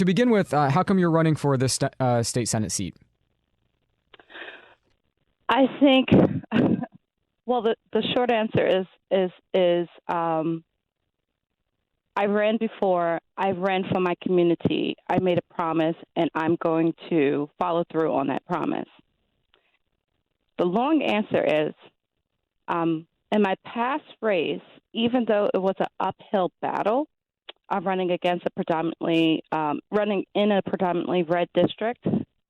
to begin with, how come you're running for this state Senate seat? I think, well, the short answer is I ran before. I ran for my community. I made a promise, and I'm going to follow through on that promise. The long answer is, in my past race, even though it was an uphill battle, I'm running against running in a predominantly red district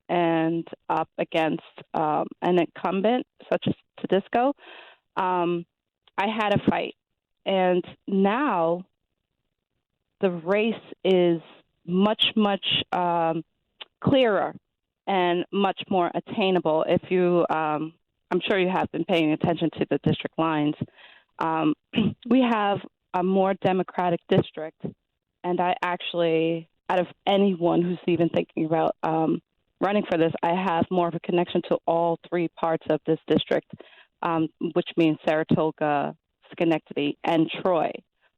and up against an incumbent such as Tedisco. I had a fight, and now the race is much clearer and much more attainable. If you, I'm sure you have been paying attention to the district lines. We have a more Democratic district, and I actually, out of anyone who's even thinking about running for this, I have more of a connection to all three parts of this district, which means Saratoga, Schenectady, and Troy.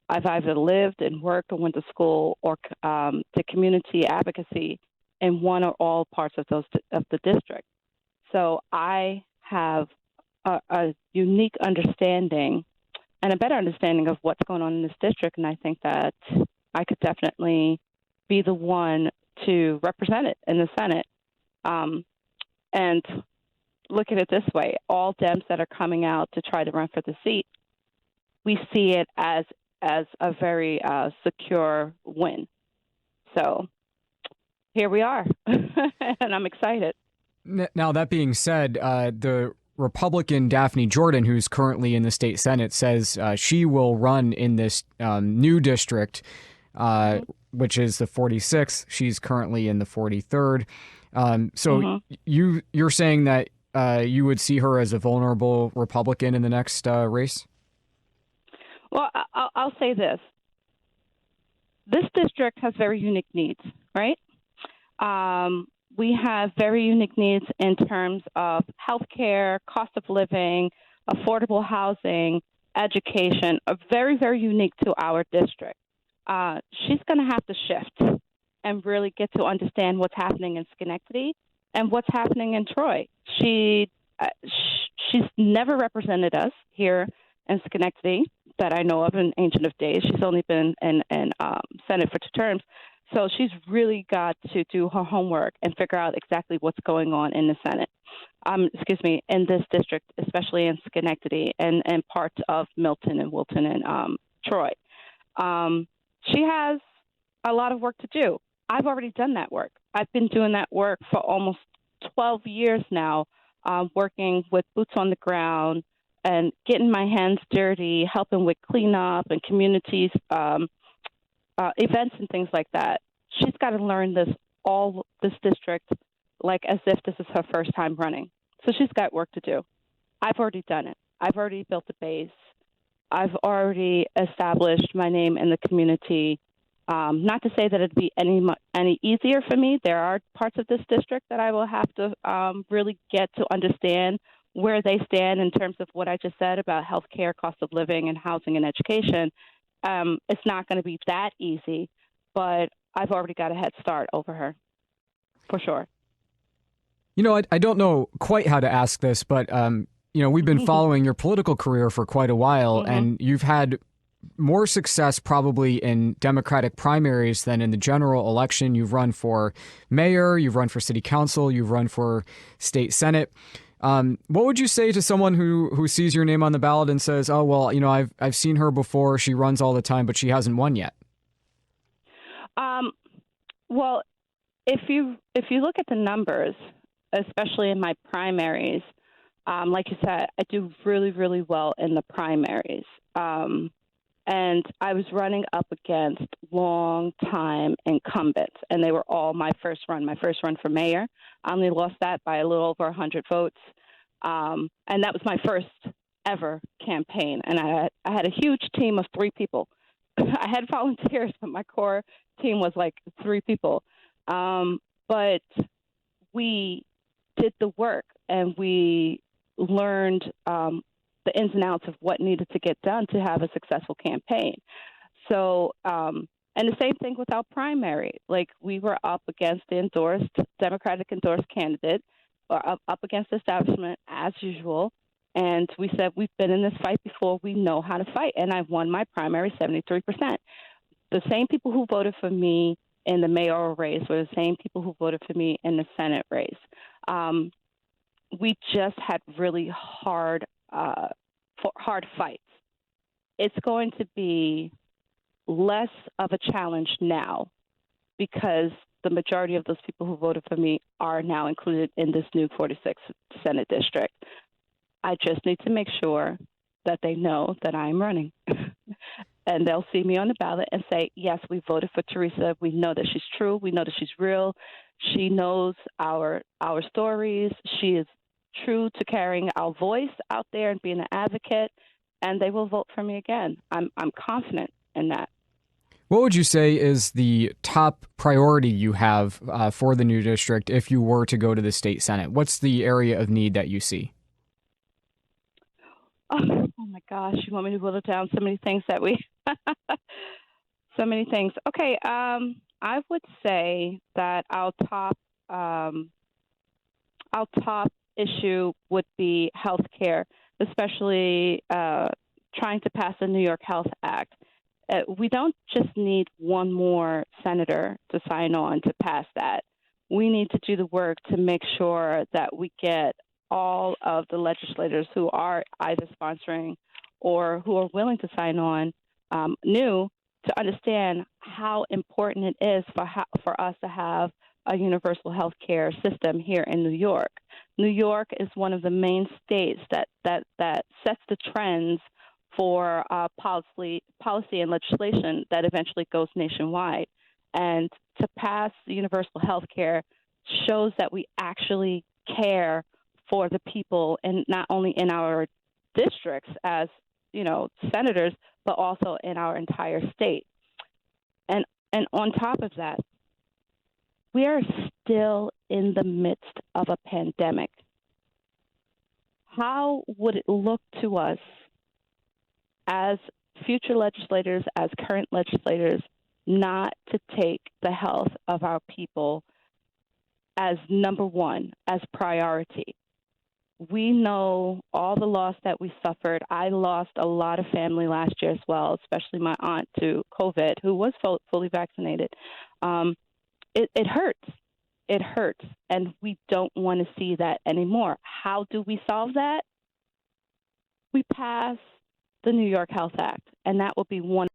I've either lived and worked or went to school or to community advocacy in one or all parts of the district. So I have a unique understanding and a better understanding of what's going on in this district, and I think that I could definitely be the one to represent it in the Senate. And look at it this way, all Dems that are coming out to try to run for the seat, we see it as a very secure win. So here we are, and I'm excited. Now, that being said, the Republican Daphne Jordan, who's currently in the state Senate, says she will run in this new district, which is the 46th. She's currently in the 43rd. So you're saying that you would see her as a vulnerable Republican in the next race? Well, I'll say this. This district has very unique needs, right? We have very unique needs in terms of healthcare, cost of living, affordable housing, education, are very, very unique to our district. She's going to have to shift and really get to understand what's happening in Schenectady and what's happening in Troy. She's never represented us here in Schenectady that I know of in Ancient of Days. She's only been in Senate for 2 terms. So she's really got to do her homework and figure out exactly what's going on in the Senate, in this district, especially in Schenectady and parts of Milton and Wilton and Troy. She has a lot of work to do. I've already done that work. I've been doing that work for almost 12 years now, working with boots on the ground and getting my hands dirty, helping with cleanup and communities, events and things like that. She's got to learn this district like as if this is her first time running. So she's got work to do. I've already done it. I've already built a base. I've already established my name in the community. Not to say that it'd be any easier for me. There are parts of this district that I will have to really get to understand where they stand in terms of what I just said about healthcare, cost of living, and housing and education. It's not going to be that easy, but I've already got a head start over her, for sure. You know, I don't know quite how to ask this, but, we've been following your political career for quite a while, and you've had more success probably in Democratic primaries than in the general election. You've run for mayor, you've run for city council, you've run for state Senate. What would you say to someone who sees your name on the ballot and says, "Oh, well, I've seen her before. She runs all the time, but she hasn't won yet"? Well, if you look at the numbers, especially in my primaries, like you said, I do really, really well in the primaries. And I was running up against long-time incumbents, and they were all my first run for mayor. I only lost that by a little over 100 votes, and that was my first ever campaign. And I had a huge team of 3 people. I had volunteers, but my core team was like 3 people. But we did the work, and we learned the ins and outs of what needed to get done to have a successful campaign. So And the same thing with our primary. Like, we were up against the Democratic endorsed candidate, or up against the establishment as usual. And we said, we've been in this fight before. We know how to fight. And I won my primary 73%. The same people who voted for me in the mayoral race were the same people who voted for me in the Senate race. We just had really hard fights. It's going to be less of a challenge now because the majority of those people who voted for me are now included in this new 46th Senate district. I just need to make sure that they know that I'm running. And they'll see me on the ballot and say, yes, we voted for Teresa. We know that she's true. We know that she's real. She knows our stories. She is true to carrying our voice out there and being an advocate, and they will vote for me again. I'm confident in that. What would you say is the top priority you have for the new district if you were to go to the state Senate? What's the area of need that you see? Oh my gosh, you want me to boil it down? So many things so many things. Okay, I would say that our top issue would be health care, especially trying to pass the New York Health Act. We don't just need one more senator to sign on to pass that. We need to do the work to make sure that we get all of the legislators who are either sponsoring or who are willing to sign on new to understand how important it is for us to have a universal health care system here in New York. New York is one of the main states that sets the trends for policy and legislation that eventually goes nationwide. And to pass universal health care shows that we actually care for the people, and not only in our districts as, senators, but also in our entire state. And on top of that, we are still in the midst of a pandemic. How would it look to us as future legislators, as current legislators, not to take the health of our people as number one, as priority? We know all the loss that we suffered. I lost a lot of family last year as well, especially my aunt to COVID, who was fully vaccinated. It hurts. It hurts, and we don't want to see that anymore. How do we solve that? We pass the New York Health Act, and that will be one